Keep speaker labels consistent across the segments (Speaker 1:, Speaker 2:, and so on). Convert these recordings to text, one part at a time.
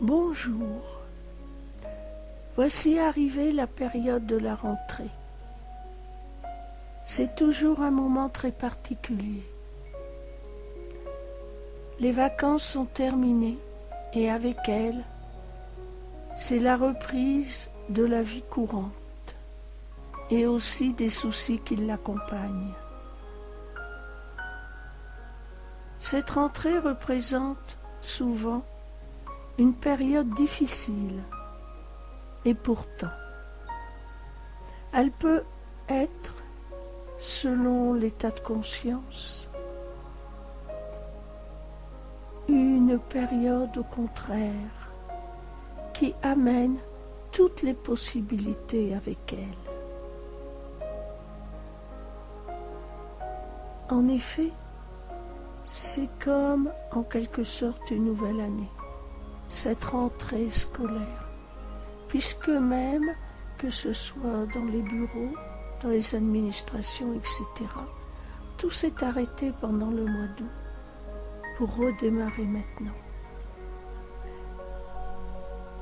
Speaker 1: Bonjour. Voici arrivée la période de la rentrée. C'est toujours un moment très particulier. Les vacances sont terminées et avec elles, c'est la reprise de la vie courante et aussi des soucis qui l'accompagnent. Cette rentrée représente souvent une période difficile et pourtant, elle peut être, selon l'état de conscience, une période au contraire qui amène toutes les possibilités avec elle. En effet, c'est comme en quelque sorte une nouvelle année, cette rentrée scolaire, puisque même que ce soit dans les bureaux, dans les administrations, etc., tout s'est arrêté pendant le mois d'août pour redémarrer maintenant.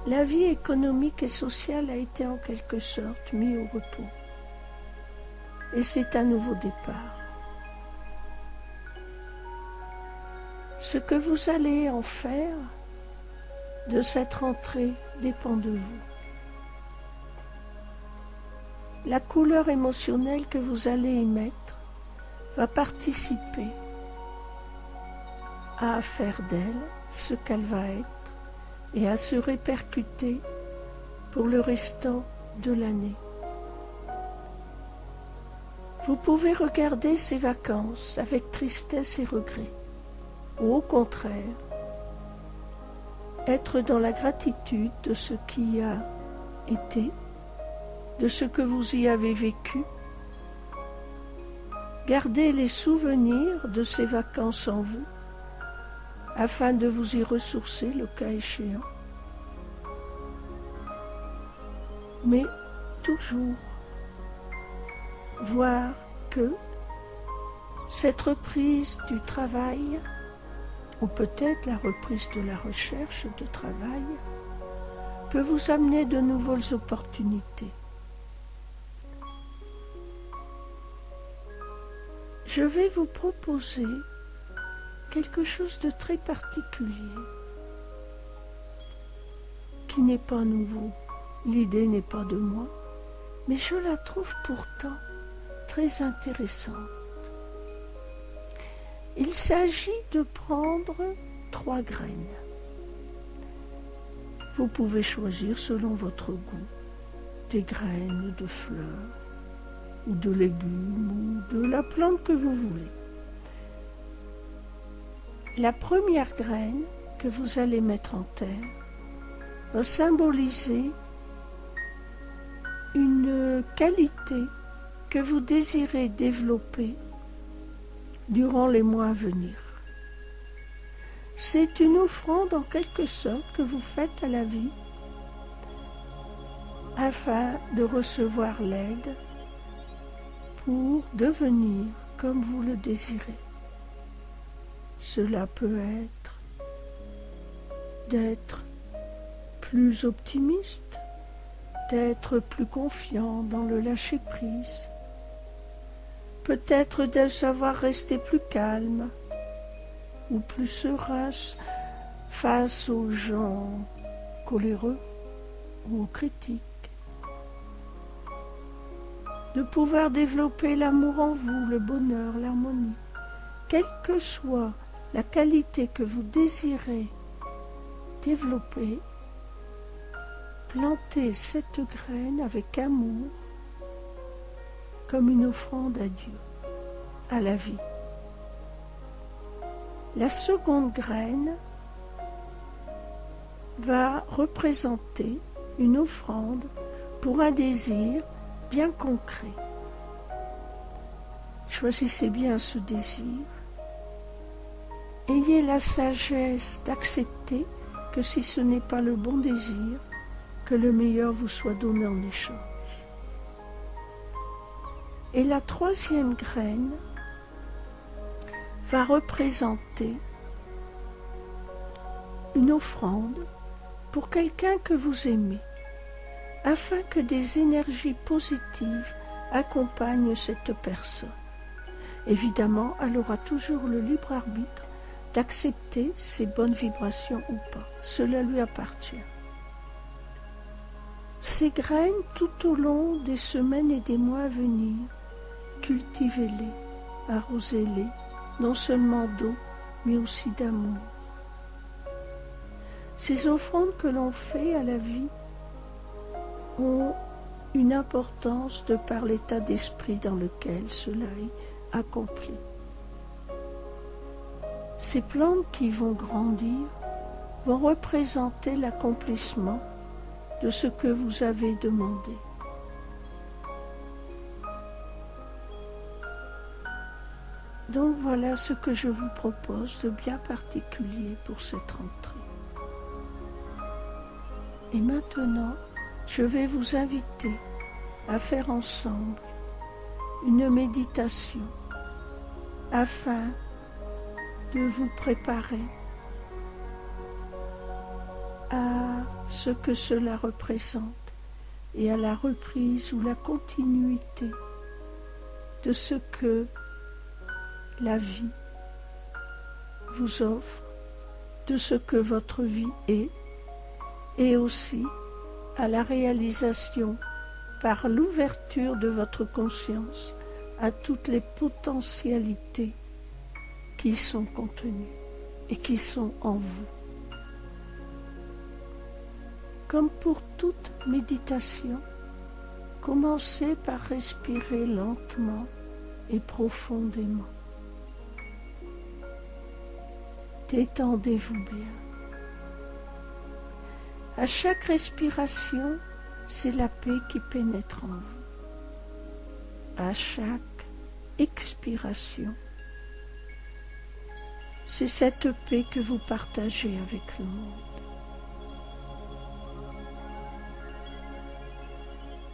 Speaker 1: La vie économique et sociale a été en quelque sorte mise au repos. Et c'est un nouveau départ. Ce que vous allez en faire de cette rentrée dépend de vous. La couleur émotionnelle que vous allez y mettre va participer à faire d'elle ce qu'elle va être et à se répercuter pour le restant de l'année. Vous pouvez regarder ces vacances avec tristesse et regret, ou au contraire, être dans la gratitude de ce qui a été, de ce que vous y avez vécu. Gardez les souvenirs de ces vacances en vous, afin de vous y ressourcer le cas échéant. Mais toujours voir que cette reprise du travail, ou peut-être la reprise de la recherche de travail, peut vous amener de nouvelles opportunités. Je vais vous proposer quelque chose de très particulier, qui n'est pas nouveau. L'idée n'est pas de moi, mais je la trouve pourtant très intéressante. Il s'agit de prendre 3 graines. Vous pouvez choisir selon votre goût des graines de fleurs ou de légumes ou de la plante que vous voulez. La première graine que vous allez mettre en terre va symboliser une qualité que vous désirez développer durant les mois à venir. C'est une offrande en quelque sorte que vous faites à la vie afin de recevoir l'aide pour devenir comme vous le désirez. Cela peut être d'être plus optimiste, d'être plus confiant dans le lâcher-prise, peut-être de savoir rester plus calme ou plus serein face aux gens coléreux ou aux critiques, de pouvoir développer l'amour en vous, le bonheur, l'harmonie, quelle que soit la qualité que vous désirez développer. Plantez cette graine avec amour comme une offrande à Dieu, à la vie. La seconde graine va représenter une offrande pour un désir bien concret. Choisissez bien ce désir. Ayez la sagesse d'accepter que si ce n'est pas le bon désir, que le meilleur vous soit donné en échange. Et la troisième graine va représenter une offrande pour quelqu'un que vous aimez, afin que des énergies positives accompagnent cette personne. Évidemment, elle aura toujours le libre arbitre d'accepter ces bonnes vibrations ou pas. Cela lui appartient. Ces graines, tout au long des semaines et des mois à venir, cultivez-les, arrosez-les, non seulement d'eau, mais aussi d'amour. Ces offrandes que l'on fait à la vie ont une importance de par l'état d'esprit dans lequel cela est accompli. Ces plantes qui vont grandir vont représenter l'accomplissement de ce que vous avez demandé. Donc voilà ce que je vous propose de bien particulier pour cette rentrée. Et maintenant, je vais vous inviter à faire ensemble une méditation afin de vous préparer à ce que cela représente et à la reprise ou la continuité de ce que la vie vous offre, de ce que votre vie est, et aussi à la réalisation par l'ouverture de votre conscience à toutes les potentialités qui sont contenues et qui sont en vous. Comme pour toute méditation, commencez par respirer lentement et profondément. Détendez-vous bien. À chaque respiration, c'est la paix qui pénètre en vous. À chaque expiration, c'est cette paix que vous partagez avec le monde.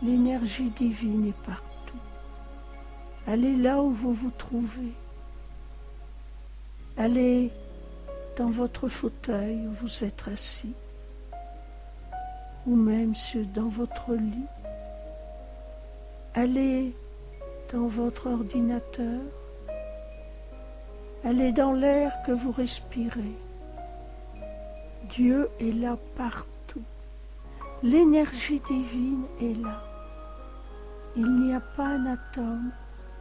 Speaker 1: L'énergie divine est partout. Elle est là où vous vous trouvez. Elle est dans votre fauteuil où vous êtes assis, ou même dans votre lit. Elle est dans votre ordinateur. Elle est dans l'air que vous respirez. Dieu est là partout. L'énergie divine est là. Il n'y a pas un atome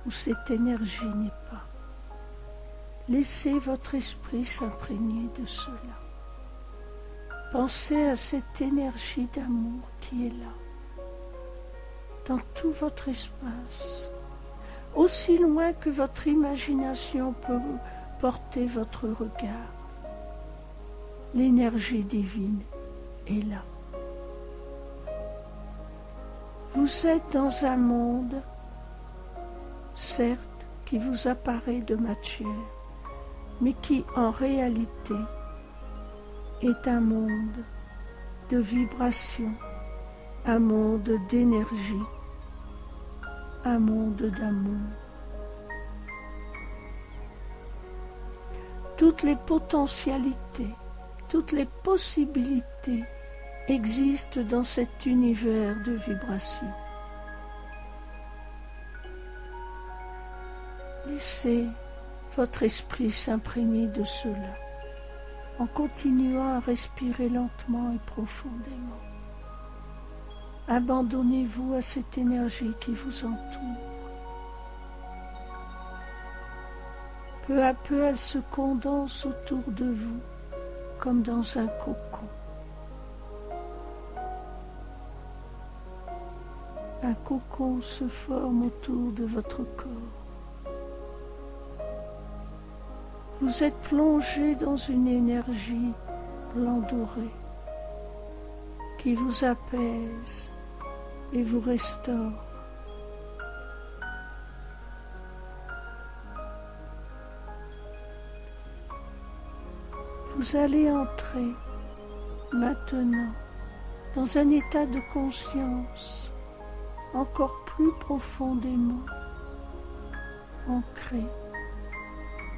Speaker 1: où cette énergie n'est pas. Laissez votre esprit s'imprégner de cela. Pensez à cette énergie d'amour qui est là, dans tout votre espace, aussi loin que votre imagination peut porter votre regard. L'énergie divine est là. Vous êtes dans un monde, certes, qui vous apparaît de matière, mais qui en réalité est un monde de vibration, un monde d'énergie, un monde d'amour. Toutes les potentialités, toutes les possibilités existent dans cet univers de vibration. Laissez votre esprit s'imprégner de cela, en continuant à respirer lentement et profondément. Abandonnez-vous à cette énergie qui vous entoure. Peu à peu, elle se condense autour de vous, comme dans un cocon. Un cocon se forme autour de votre corps. Vous êtes plongé dans une énergie blanc doré qui vous apaise et vous restaure. Vous allez entrer maintenant dans un état de conscience encore plus profondément ancré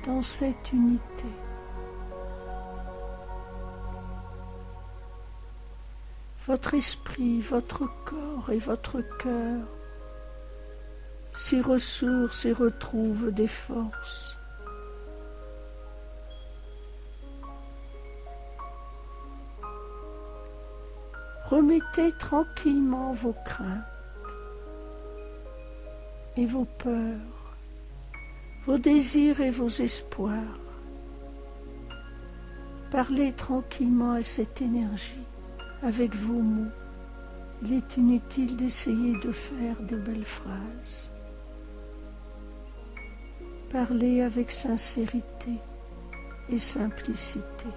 Speaker 1: dans cette unité. votre esprit, votre corps et votre cœur s'y ressourcent et retrouvent des forces. Remettez tranquillement vos craintes et vos peurs, vos désirs et vos espoirs. Parlez tranquillement à cette énergie avec vos mots. Il est inutile d'essayer de faire de belles phrases. Parlez avec sincérité et simplicité.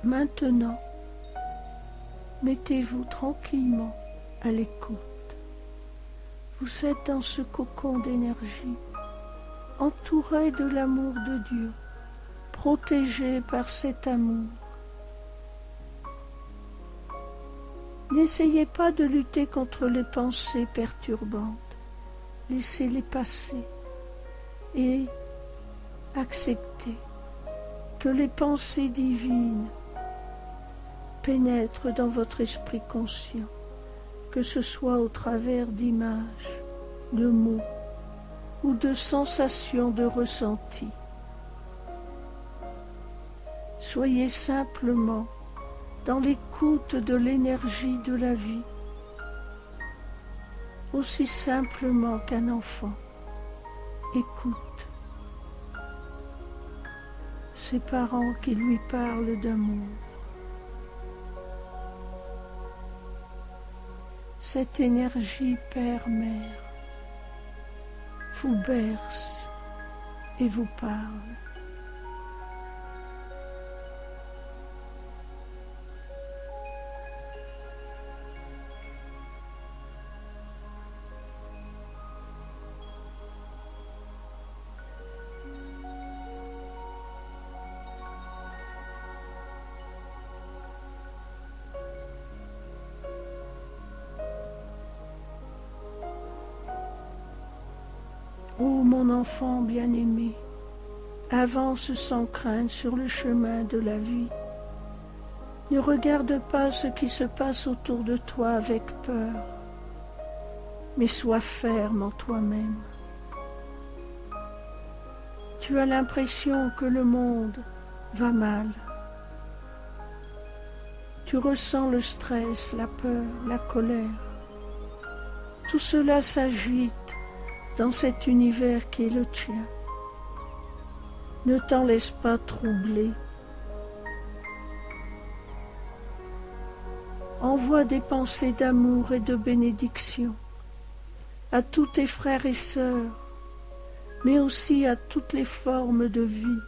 Speaker 1: Maintenant, mettez-vous tranquillement à l'écoute. Vous êtes dans ce cocon d'énergie, entouré de l'amour de Dieu, protégé par cet amour. N'essayez pas de lutter contre les pensées perturbantes. Laissez-les passer et acceptez que les pensées divines pénètrent dans votre esprit conscient, que ce soit au travers d'images, de mots ou de sensations de ressenti. Soyez simplement dans l'écoute de l'énergie de la vie, aussi simplement qu'un enfant écoute ses parents qui lui parlent d'amour. Cette énergie père-mère vous berce et vous parle. Ô mon enfant bien-aimé, avance sans crainte sur le chemin de la vie. Ne regarde pas ce qui se passe autour de toi avec peur, mais sois ferme en toi-même. Tu as l'impression que le monde va mal. Tu ressens le stress, la peur, la colère. Tout cela s'agite dans cet univers qui est le tien. Ne t'en laisse pas troubler. Envoie des pensées d'amour et de bénédiction à tous tes frères et sœurs, mais aussi à toutes les formes de vie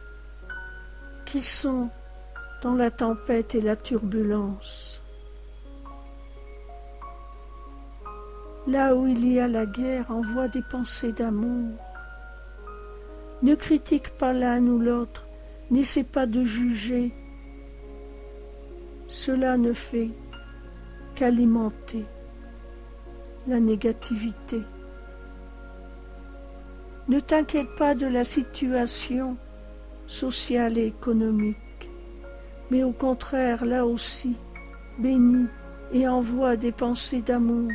Speaker 1: qui sont dans la tempête et la turbulence. Là où il y a la guerre, envoie des pensées d'amour. Ne critique pas l'un ou l'autre, n'essaie pas de juger. Cela ne fait qu'alimenter la négativité. Ne t'inquiète pas de la situation sociale et économique, mais au contraire, là aussi, bénis et envoie des pensées d'amour.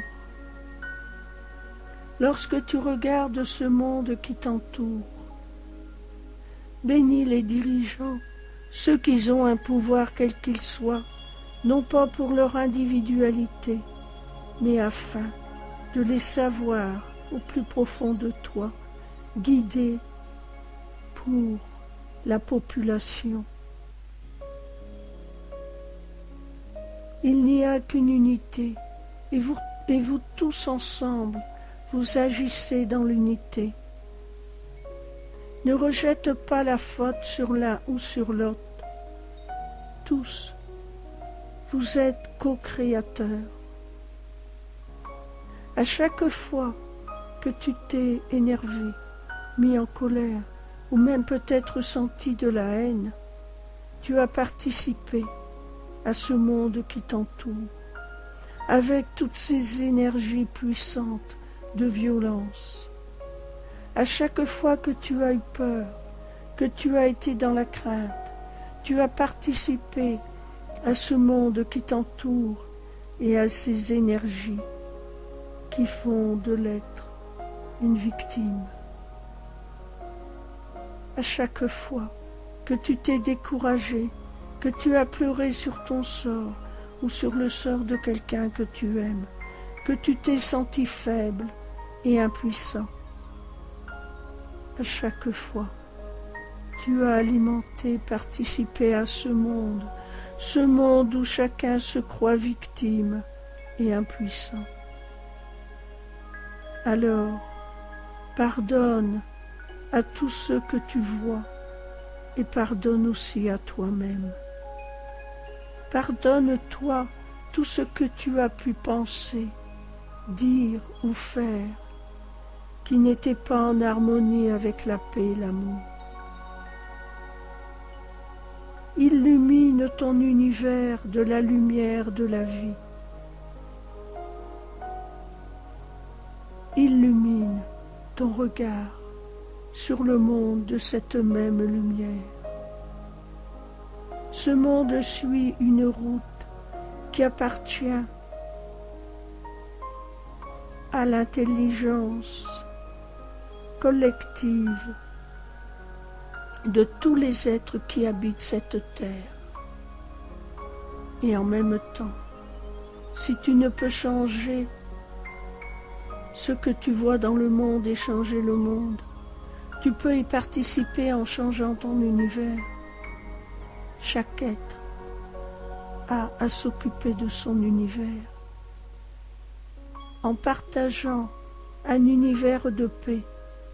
Speaker 1: Lorsque tu regardes ce monde qui t'entoure, bénis les dirigeants, ceux qui ont un pouvoir quel qu'il soit, non pas pour leur individualité, mais afin de les savoir au plus profond de toi, guidés pour la population. Il n'y a qu'une unité, et vous tous ensemble, vous agissez dans l'unité. Ne rejette pas la faute sur l'un ou sur l'autre. Tous, vous êtes co-créateurs. À chaque fois que tu t'es énervé, mis en colère, ou même peut-être senti de la haine, tu as participé à ce monde qui t'entoure, avec toutes ces énergies puissantes de violence. À chaque fois que tu as eu peur, que tu as été dans la crainte, tu as participé à ce monde qui t'entoure et à ces énergies qui font de l'être une victime. À chaque fois que tu t'es découragé, que tu as pleuré sur ton sort ou sur le sort de quelqu'un que tu aimes, que tu t'es senti faible et impuissant, à chaque fois, tu as alimenté, participé à ce monde où chacun se croit victime et impuissant. Alors, pardonne à tous ceux que tu vois et pardonne aussi à toi-même. Pardonne-toi tout ce que tu as pu penser, dire ou faire qui n'était pas en harmonie avec la paix et l'amour. Illumine ton univers de la lumière de la vie. Illumine ton regard sur le monde de cette même lumière. Ce monde suit une route qui appartient à l'intelligence collective de tous les êtres qui habitent cette terre. Et en même temps, si tu ne peux changer ce que tu vois dans le monde et changer le monde, tu peux y participer en changeant ton univers. Chaque être a à s'occuper de son univers. En partageant un univers de paix,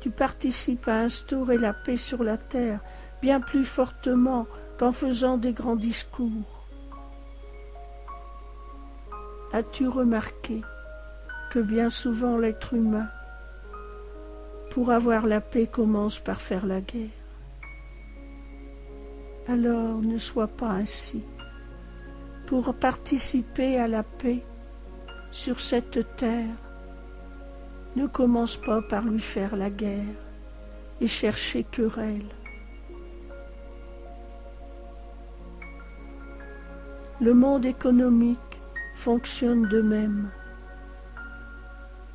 Speaker 1: tu participes à instaurer la paix sur la terre bien plus fortement qu'en faisant des grands discours. As-tu remarqué que bien souvent l'être humain, pour avoir la paix, commence par faire la guerre? Alors ne sois pas ainsi. Pour participer à la paix sur cette terre, ne commence pas par lui faire la guerre et chercher querelle. Le monde économique fonctionne de même.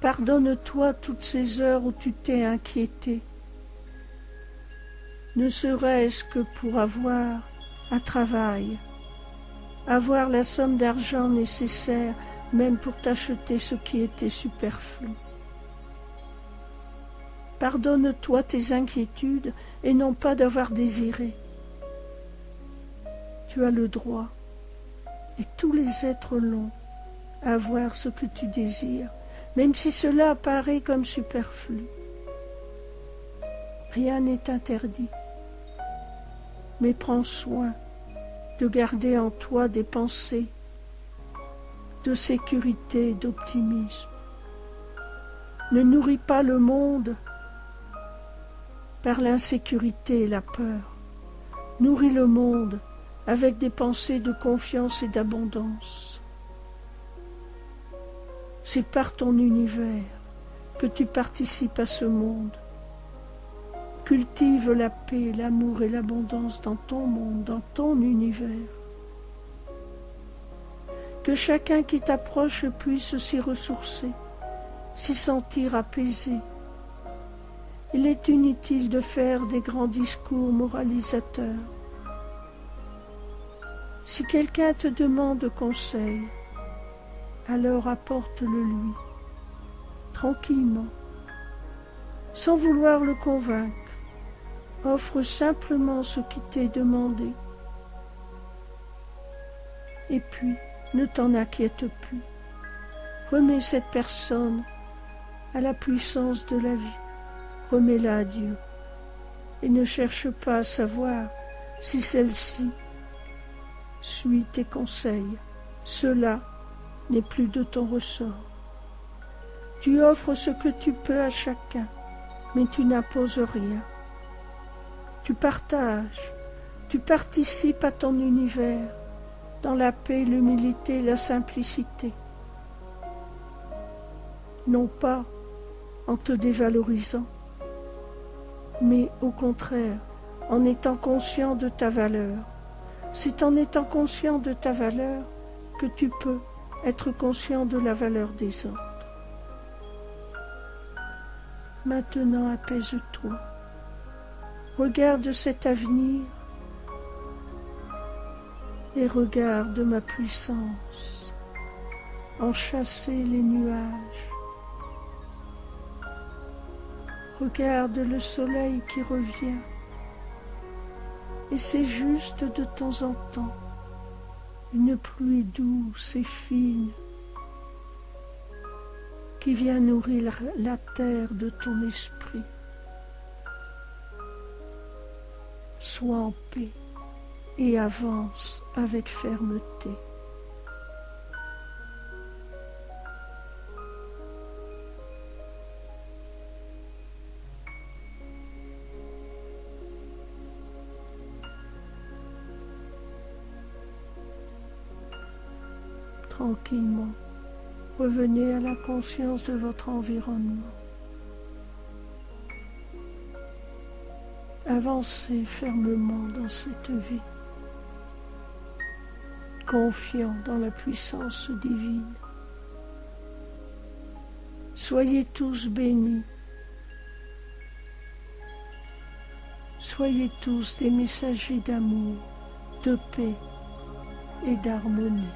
Speaker 1: Pardonne-toi toutes ces heures où tu t'es inquiété, ne serait-ce que pour avoir un travail, avoir la somme d'argent nécessaire même pour t'acheter ce qui était superflu. Pardonne-toi tes inquiétudes et non pas d'avoir désiré. Tu as le droit, et tous les êtres l'ont, à avoir ce que tu désires, même si cela apparaît comme superflu. Rien n'est interdit, mais prends soin de garder en toi des pensées de sécurité et d'optimisme. Ne nourris pas le monde par l'insécurité et la peur. Nourris le monde avec des pensées de confiance et d'abondance. C'est par ton univers que tu participes à ce monde. Cultive la paix, l'amour et l'abondance dans ton monde, dans ton univers. Que chacun qui t'approche puisse s'y ressourcer, s'y sentir apaisé. Il est inutile de faire des grands discours moralisateurs. Si quelqu'un te demande conseil, alors apporte-le lui, tranquillement, sans vouloir le convaincre. Offre simplement ce qui t'est demandé. Et puis, ne t'en inquiète plus. Remets cette personne à la puissance de la vie. Remets-la à Dieu. et ne cherche pas à savoir si celle-ci suit tes conseils. Cela n'est plus de ton ressort. Tu offres ce que tu peux à chacun, mais tu n'imposes rien. Tu partages, tu participes à ton univers, dans la paix, l'humilité et la simplicité. Non pas en te dévalorisant, mais au contraire, en étant conscient de ta valeur. C'est en étant conscient de ta valeur que tu peux être conscient de la valeur des autres. Maintenant, apaise-toi. Regarde cet avenir et regarde ma puissance enchasser les nuages. Regarde le soleil qui revient et c'est juste de temps en temps une pluie douce et fine qui vient nourrir la terre de ton esprit. Sois en paix et avance avec fermeté. Tranquillement, revenez à la conscience de votre environnement. Avancez fermement dans cette vie, confiant dans la puissance divine. Soyez tous bénis. Soyez tous des messagers d'amour, de paix et d'harmonie.